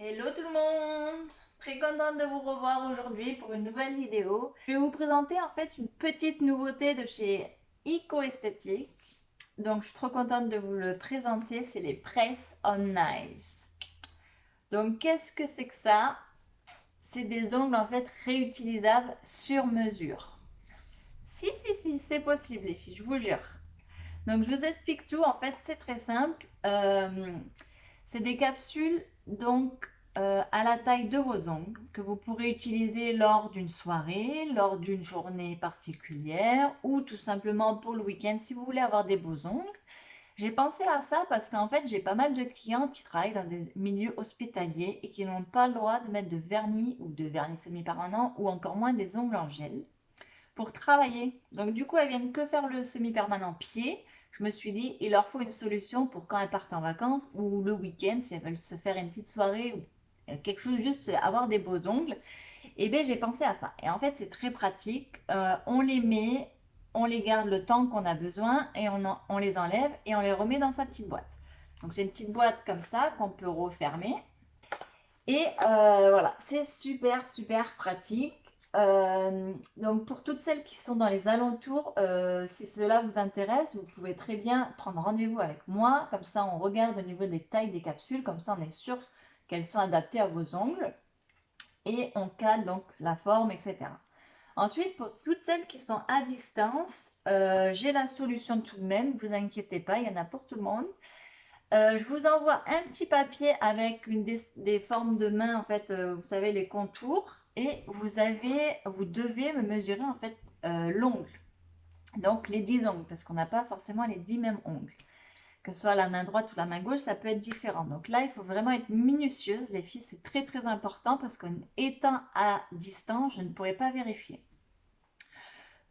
Hello tout le monde! Très contente de vous revoir aujourd'hui pour une nouvelle vidéo. Je vais vous présenter en fait une petite nouveauté de chez Eco Esthétique. Donc je suis trop contente de vous le présenter, c'est les Press on Nails. Donc qu'est-ce que c'est que ça? C'est des ongles en fait réutilisables sur mesure. Si, c'est possible les filles, je vous jure. Donc je vous explique tout, en fait c'est très simple. C'est des capsules donc à la taille de vos ongles que vous pourrez utiliser lors d'une soirée, lors d'une journée particulière ou tout simplement pour le week-end si vous voulez avoir des beaux ongles. J'ai pensé à ça parce qu'en fait j'ai pas mal de clientes qui travaillent dans des milieux hospitaliers et qui n'ont pas le droit de mettre de vernis ou de vernis semi-permanent ou encore moins des ongles en gel pour travailler. Donc du coup, elles viennent que faire le semi-permanent pied. Je me suis dit, il leur faut une solution pour quand elles partent en vacances ou le week-end, si elles veulent se faire une petite soirée ou quelque chose, juste avoir des beaux ongles. Et bien, j'ai pensé à ça. Et en fait, c'est très pratique. On les met, on les garde le temps qu'on a besoin et on les enlève et on les remet dans sa petite boîte. Donc, c'est une petite boîte comme ça qu'on peut refermer. Et voilà, c'est super pratique. Donc pour toutes celles qui sont dans les alentours, si cela vous intéresse, vous pouvez très bien prendre rendez-vous avec moi. Comme ça, on regarde au niveau des tailles des capsules. Comme ça, on est sûr qu'elles sont adaptées à vos ongles. Et on cale donc la forme, etc. Ensuite, pour toutes celles qui sont à distance, j'ai la solution tout de même. Ne vous inquiétez pas, il y en a pour tout le monde. Je vous envoie un petit papier avec des formes de main, en fait, vous savez, les contours. Et vous devez me mesurer, en fait, l'ongle. Donc, les 10 ongles, parce qu'on n'a pas forcément les 10 mêmes ongles. Que ce soit la main droite ou la main gauche, ça peut être différent. Donc là, il faut vraiment être minutieuse, les filles, c'est très important parce qu'en étant à distance, je ne pourrais pas vérifier.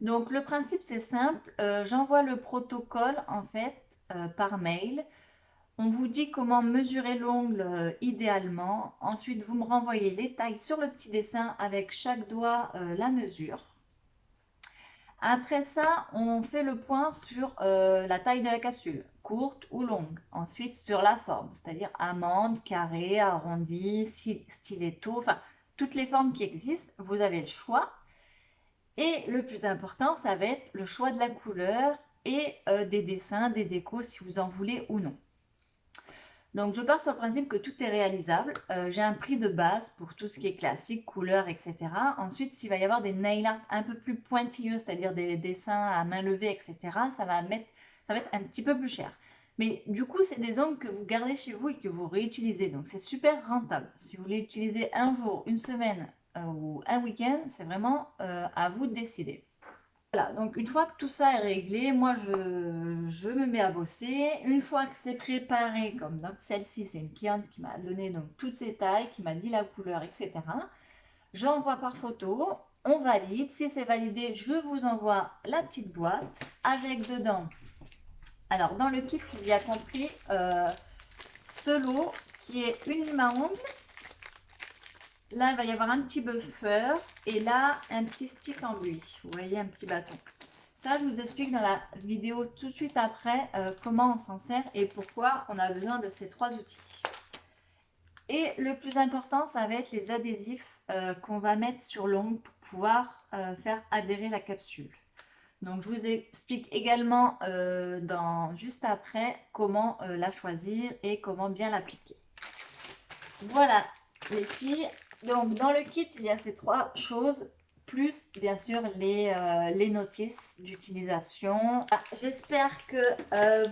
Donc le principe, c'est simple. J'envoie le protocole, en fait, par mail. On vous dit comment mesurer l'ongle idéalement. Ensuite, vous me renvoyez les tailles sur le petit dessin avec chaque doigt la mesure. Après ça, on fait le point sur la taille de la capsule, courte ou longue. Ensuite, sur la forme, c'est-à-dire amande, carré, arrondi, stiletto, enfin, toutes les formes qui existent, vous avez le choix. Et le plus important, ça va être le choix de la couleur et des dessins, des décos, si vous en voulez ou non. Donc, je pars sur le principe que tout est réalisable. J'ai un prix de base pour tout ce qui est classique, couleur, etc. Ensuite, s'il va y avoir des nail art un peu plus pointilleux, c'est-à-dire des dessins à main levée, etc., ça va être un petit peu plus cher. Mais du coup, c'est des ongles que vous gardez chez vous et que vous réutilisez. Donc, c'est super rentable. Si vous voulez utiliser un jour, une semaine ou un week-end, c'est vraiment à vous de décider. Voilà, donc une fois que tout ça est réglé, moi je me mets à bosser. Une fois que c'est préparé, comme donc celle-ci, c'est une cliente qui m'a donné donc toutes ces tailles, qui m'a dit la couleur, etc. J'envoie par photo, on valide. Si c'est validé, je vous envoie la petite boîte avec dedans. Alors dans le kit, il y a compris ce lot qui est une lime à ongles. Là, il va y avoir un petit buffer et là, un petit stick en buis. Vous voyez, un petit bâton. Ça, je vous explique dans la vidéo tout de suite après comment on s'en sert et pourquoi on a besoin de ces trois outils. Et le plus important, ça va être les adhésifs qu'on va mettre sur l'ongle pour pouvoir faire adhérer la capsule. Donc, je vous explique également juste après comment la choisir et comment bien l'appliquer. Voilà, les filles. Donc, dans le kit, il y a ces trois choses plus bien sûr les notices d'utilisation. J'espère que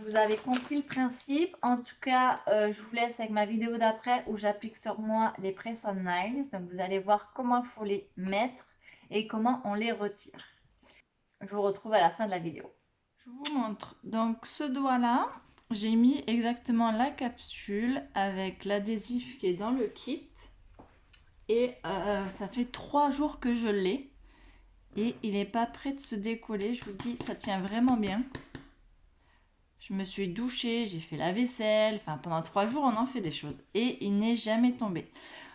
vous avez compris le principe. En tout cas, je vous laisse avec ma vidéo d'après où j'applique sur moi les press on nails. Donc vous allez voir comment il faut les mettre et comment on les retire. Je vous retrouve à la fin de la vidéo. Je vous montre. Donc ce doigt-là, j'ai mis exactement la capsule avec l'adhésif qui est dans le kit. Et ça fait 3 jours que je l'ai. Et il n'est pas prêt de se décoller. Je vous dis, ça tient vraiment bien. Je me suis douchée, j'ai fait la vaisselle. Enfin, pendant 3 jours, on en fait des choses. Et il n'est jamais tombé.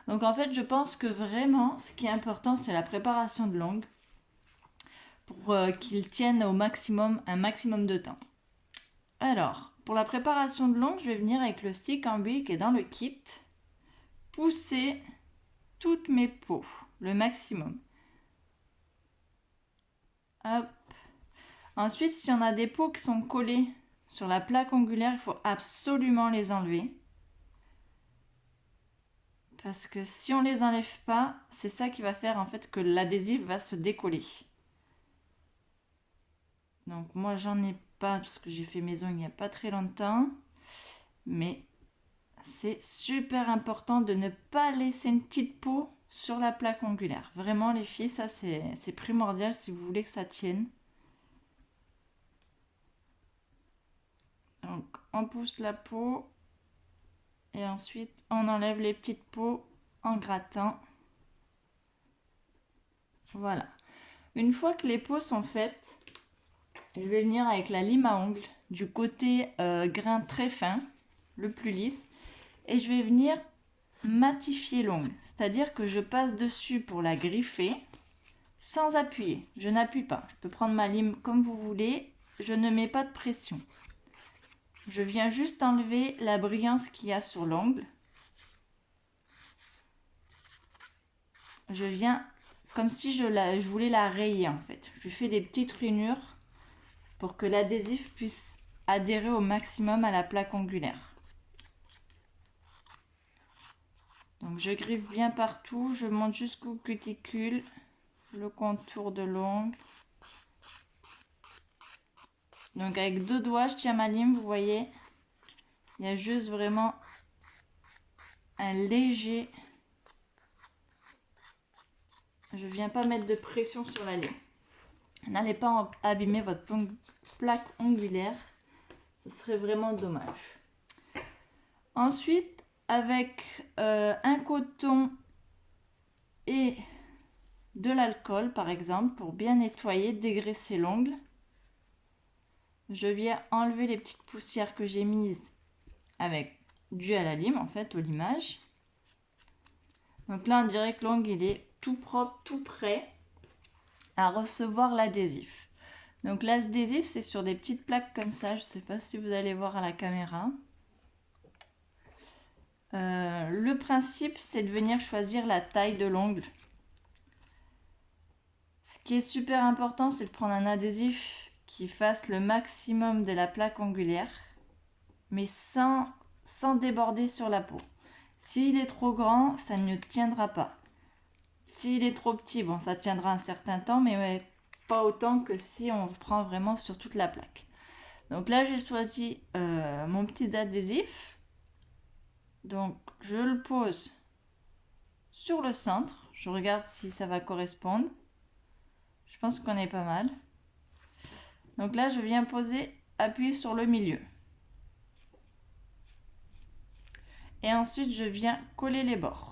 Donc en fait, je pense que vraiment, ce qui est important, c'est la préparation de l'ongle. Pour qu'il tienne au maximum, un maximum de temps. Alors, pour la préparation de l'ongle, je vais venir avec le stick en buis qui est dans le kit. pousser toutes mes peaux, le maximum. Hop. Ensuite, si on a des peaux qui sont collées sur la plaque ongulaire, il faut absolument les enlever. Parce que si on les enlève pas, c'est ça qui va faire en fait que l'adhésif va se décoller. Donc moi j'en ai pas parce que j'ai fait mes ongles il n'y a pas très longtemps. Mais c'est super important de ne pas laisser une petite peau sur la plaque ongulaire. Vraiment les filles, ça c'est primordial si vous voulez que ça tienne. Donc on pousse la peau et ensuite on enlève les petites peaux en grattant. Voilà. Une fois que les peaux sont faites, je vais venir avec la lime à ongles du côté grain très fin, le plus lisse, et je vais venir matifier l'ongle. C'est-à-dire que je passe dessus pour la griffer sans appuyer. Je n'appuie pas. Je peux prendre ma lime comme vous voulez. Je ne mets pas de pression. Je viens juste enlever la brillance qu'il y a sur l'ongle. Je viens comme si je voulais la rayer en fait. Je fais des petites rainures pour que l'adhésif puisse adhérer au maximum à la plaque ongulaire. Donc je griffe bien partout, je monte jusqu'au cuticule, le contour de l'ongle. Donc avec 2 doigts, je tiens ma lime, vous voyez. Il y a juste vraiment un léger... Je viens pas mettre de pression sur la lime. N'allez pas abîmer votre plaque ongulaire. Ce serait vraiment dommage. Ensuite, avec un coton et de l'alcool, par exemple, pour bien nettoyer, dégraisser l'ongle, je viens enlever les petites poussières que j'ai mises avec dû à la lime, en fait, au limage. Donc là, on dirait que l'ongle, il est tout propre, tout prêt à recevoir l'adhésif. Donc l'adhésif, c'est sur des petites plaques comme ça. Je ne sais pas si vous allez voir à la caméra. Le principe, c'est de venir choisir la taille de l'ongle. Ce qui est super important, c'est de prendre un adhésif qui fasse le maximum de la plaque ongulaire, mais sans déborder sur la peau. S'il est trop grand, ça ne tiendra pas. S'il est trop petit, bon, ça tiendra un certain temps, mais pas autant que si on prend vraiment sur toute la plaque. Donc là, j'ai choisi mon petit adhésif. Donc, je le pose sur le centre. Je regarde si ça va correspondre. Je pense qu'on est pas mal. Donc là, je viens appuyer sur le milieu. Et ensuite, je viens coller les bords.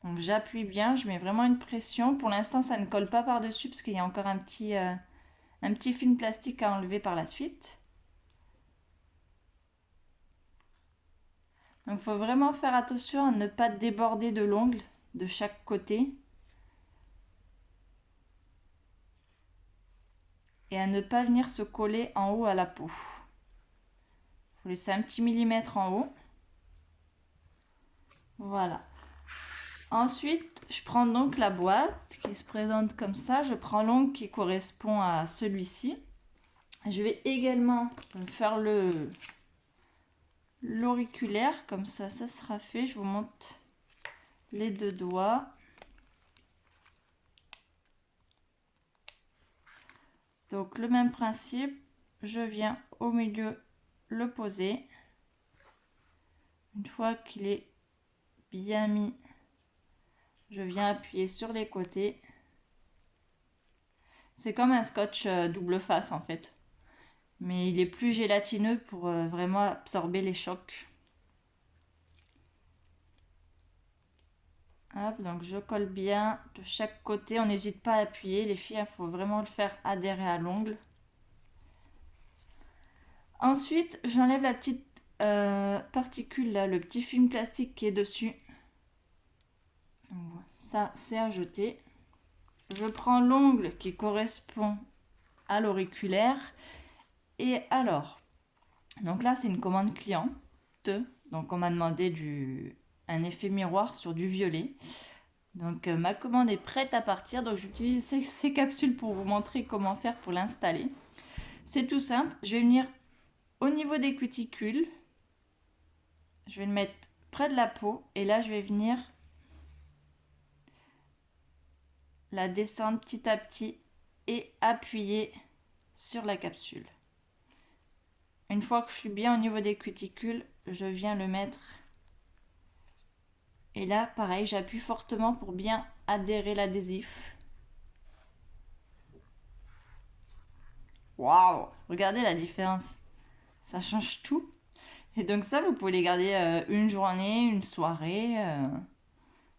Donc j'appuie bien, je mets vraiment une pression. Pour l'instant, ça ne colle pas par-dessus parce qu'il y a encore un petit film plastique à enlever par la suite. Donc il faut vraiment faire attention à ne pas déborder de l'ongle de chaque côté. Et à ne pas venir se coller en haut à la peau. Il faut laisser un petit millimètre en haut. Voilà. Ensuite, je prends donc la boîte qui se présente comme ça. Je prends l'ongle qui correspond à celui-ci. Je vais également faire l'auriculaire. Comme ça sera fait. Je vous montre les 2 doigts. Donc le même principe. Je viens au milieu le poser. Une fois qu'il est bien mis, je viens appuyer sur les côtés. C'est comme un scotch double face en fait. Mais il est plus gélatineux pour vraiment absorber les chocs. Hop, donc je colle bien de chaque côté. On n'hésite pas à appuyer. Les filles, il faut vraiment le faire adhérer à l'ongle. Ensuite, j'enlève la petite particule là, le petit film plastique qui est dessus. Ça, c'est à jeter. Je prends l'ongle qui correspond à l'auriculaire. Et alors, donc là c'est une commande client. Donc on m'a demandé un effet miroir sur du violet. Donc ma commande est prête à partir. Donc j'utilise ces capsules pour vous montrer comment faire pour l'installer. C'est tout simple. Je vais venir au niveau des cuticules. Je vais le mettre près de la peau. Et là je vais venir la descendre petit à petit et appuyer sur la capsule. Une fois que je suis bien au niveau des cuticules, je viens le mettre. Et là, pareil, j'appuie fortement pour bien adhérer l'adhésif. Waouh! Regardez la différence. Ça change tout. Et donc ça, vous pouvez les garder une journée, une soirée.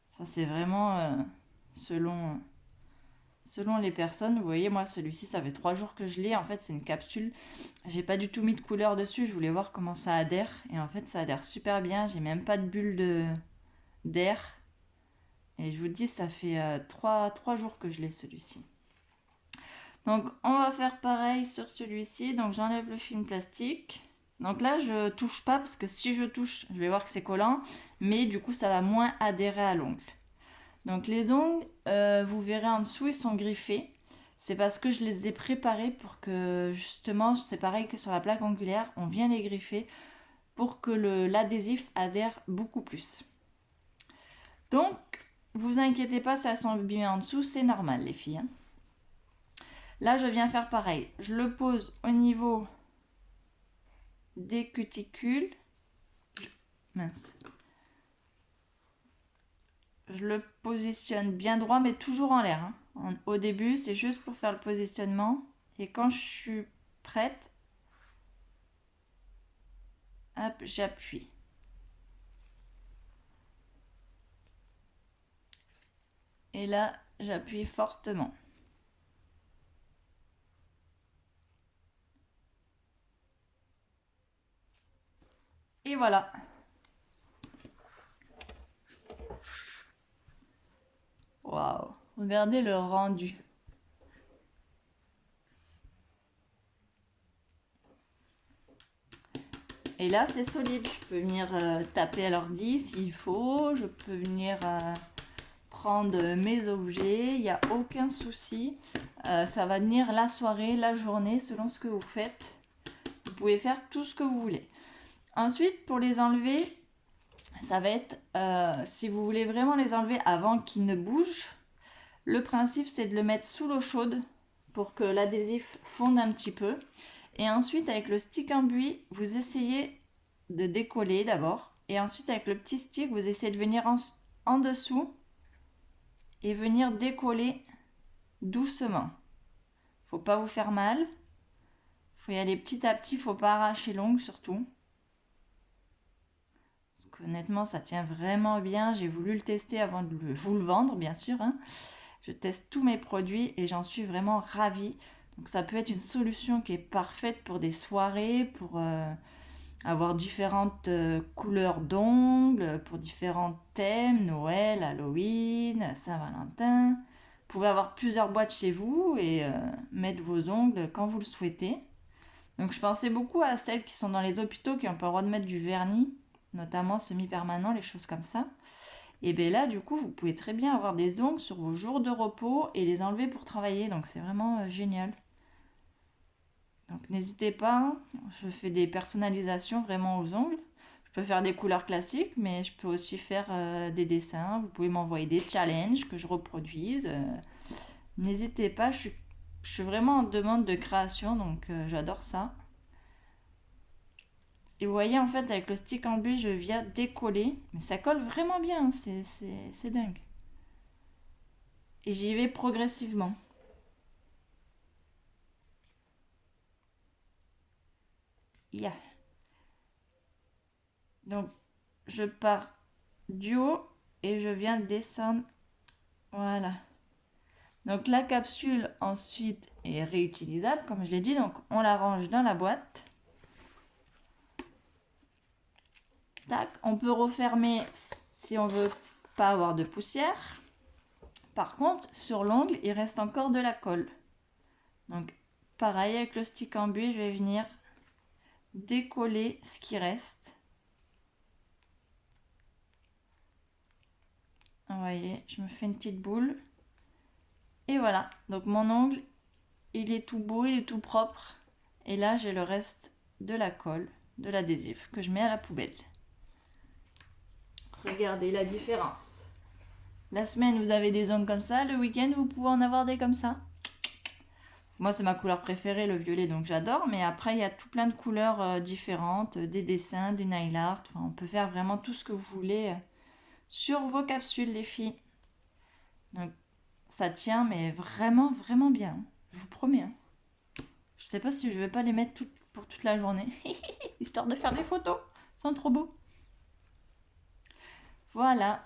Ça, c'est vraiment selon les personnes. Vous voyez, moi, celui-ci, ça fait 3 jours que je l'ai. En fait, c'est une capsule. J'ai pas du tout mis de couleur dessus. Je voulais voir comment ça adhère. Et en fait, ça adhère super bien. J'ai même pas de bulle d'air. Et je vous dis, ça fait 3 jours que je l'ai, celui-ci. Donc, on va faire pareil sur celui-ci. Donc, j'enlève le film plastique. Donc là, je touche pas parce que si je touche, je vais voir que c'est collant. Mais du coup, ça va moins adhérer à l'ongle. Donc les ongles, vous verrez en dessous, ils sont griffés. C'est parce que je les ai préparés pour que, justement, c'est pareil que sur la plaque ongulaire, on vient les griffer pour que l'adhésif adhère beaucoup plus. Donc, vous inquiétez pas, si elles sont abîmées en dessous, c'est normal les filles. Hein. Là, je viens faire pareil. Je le pose au niveau des cuticules. Mince. Je le positionne bien droit, mais toujours en l'air. Hein. Au début, c'est juste pour faire le positionnement. Et quand je suis prête, hop, j'appuie. Et là, j'appuie fortement. Et voilà. Waouh, regardez le rendu. Et là, c'est solide. Je peux venir taper à l'ordi s'il faut. Je peux venir prendre mes objets. Il n'y a aucun souci. Ça va tenir la soirée, la journée, selon ce que vous faites. Vous pouvez faire tout ce que vous voulez. Ensuite, pour les enlever, ça va être, si vous voulez vraiment les enlever avant qu'ils ne bougent, le principe c'est de le mettre sous l'eau chaude pour que l'adhésif fonde un petit peu. Et ensuite, avec le stick en buis, vous essayez de décoller d'abord. Et ensuite, avec le petit stick, vous essayez de venir en dessous et venir décoller doucement. Faut pas vous faire mal. Faut y aller petit à petit, faut pas arracher l'ongle surtout. Parce qu'honnêtement, ça tient vraiment bien. J'ai voulu le tester avant de vous le vendre, bien sûr. Hein. Je teste tous mes produits et j'en suis vraiment ravie. Donc ça peut être une solution qui est parfaite pour des soirées, pour avoir différentes couleurs d'ongles, pour différents thèmes, Noël, Halloween, Saint-Valentin. Vous pouvez avoir plusieurs boîtes chez vous et mettre vos ongles quand vous le souhaitez. Donc je pensais beaucoup à celles qui sont dans les hôpitaux qui n'ont pas le droit de mettre du vernis, notamment semi-permanent, les choses comme ça. Et bien là, du coup, vous pouvez très bien avoir des ongles sur vos jours de repos et les enlever pour travailler. Donc c'est vraiment génial. Donc n'hésitez pas, je fais des personnalisations vraiment aux ongles. Je peux faire des couleurs classiques, mais je peux aussi faire des dessins. Vous pouvez m'envoyer des challenges que je reproduise. N'hésitez pas, je suis vraiment en demande de création, donc j'adore ça. Et vous voyez, en fait, avec le stick en buis, je viens décoller. Mais ça colle vraiment bien, c'est dingue. Et j'y vais progressivement. Yeah. Donc, je pars du haut et je viens descendre. Voilà. Donc, la capsule, ensuite, est réutilisable, comme je l'ai dit. Donc, on la range dans la boîte. Tac. On peut refermer si on veut pas avoir de poussière. Par contre, sur l'ongle, il reste encore de la colle. Donc, pareil, avec le stick en buis, je vais venir décoller ce qui reste. Vous voyez, je me fais une petite boule. Et voilà, donc mon ongle, il est tout beau, il est tout propre. Et là, j'ai le reste de la colle, de l'adhésif que je mets à la poubelle. Regardez la différence. La semaine, vous avez des ongles comme ça. Le week-end, vous pouvez en avoir des comme ça. Moi, c'est ma couleur préférée, le violet, donc j'adore. Mais après, il y a tout plein de couleurs différentes, des dessins, du nail art. Enfin, on peut faire vraiment tout ce que vous voulez sur vos capsules, les filles. Donc, ça tient, mais vraiment, vraiment bien. Je vous promets. Hein. Je sais pas si je vais pas les mettre pour toute la journée. Histoire de faire des photos. Ils sont trop beaux. Voilà.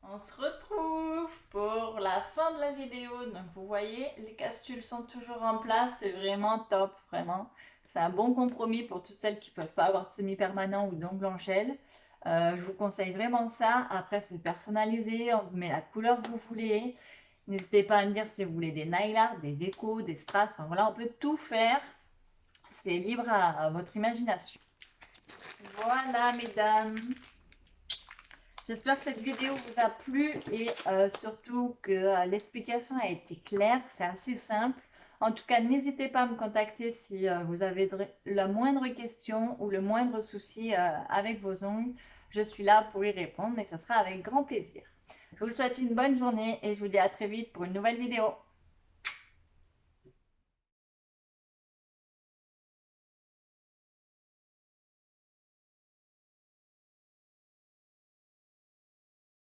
On se retrouve pour la fin de la vidéo. Donc vous voyez, les capsules sont toujours en place. C'est vraiment top, vraiment. C'est un bon compromis pour toutes celles qui ne peuvent pas avoir de semi-permanent ou d'ongles en gel. Je vous conseille vraiment ça. Après, c'est personnalisé. On vous met la couleur que vous voulez. N'hésitez pas à me dire si vous voulez des nail art, des décos, des strass. Enfin voilà, on peut tout faire. C'est libre à votre imagination. Voilà, mesdames. J'espère que cette vidéo vous a plu et surtout que l'explication a été claire. C'est assez simple. En tout cas, n'hésitez pas à me contacter si vous avez la moindre question ou le moindre souci avec vos ongles. Je suis là pour y répondre et ça sera avec grand plaisir. Je vous souhaite une bonne journée et je vous dis à très vite pour une nouvelle vidéo.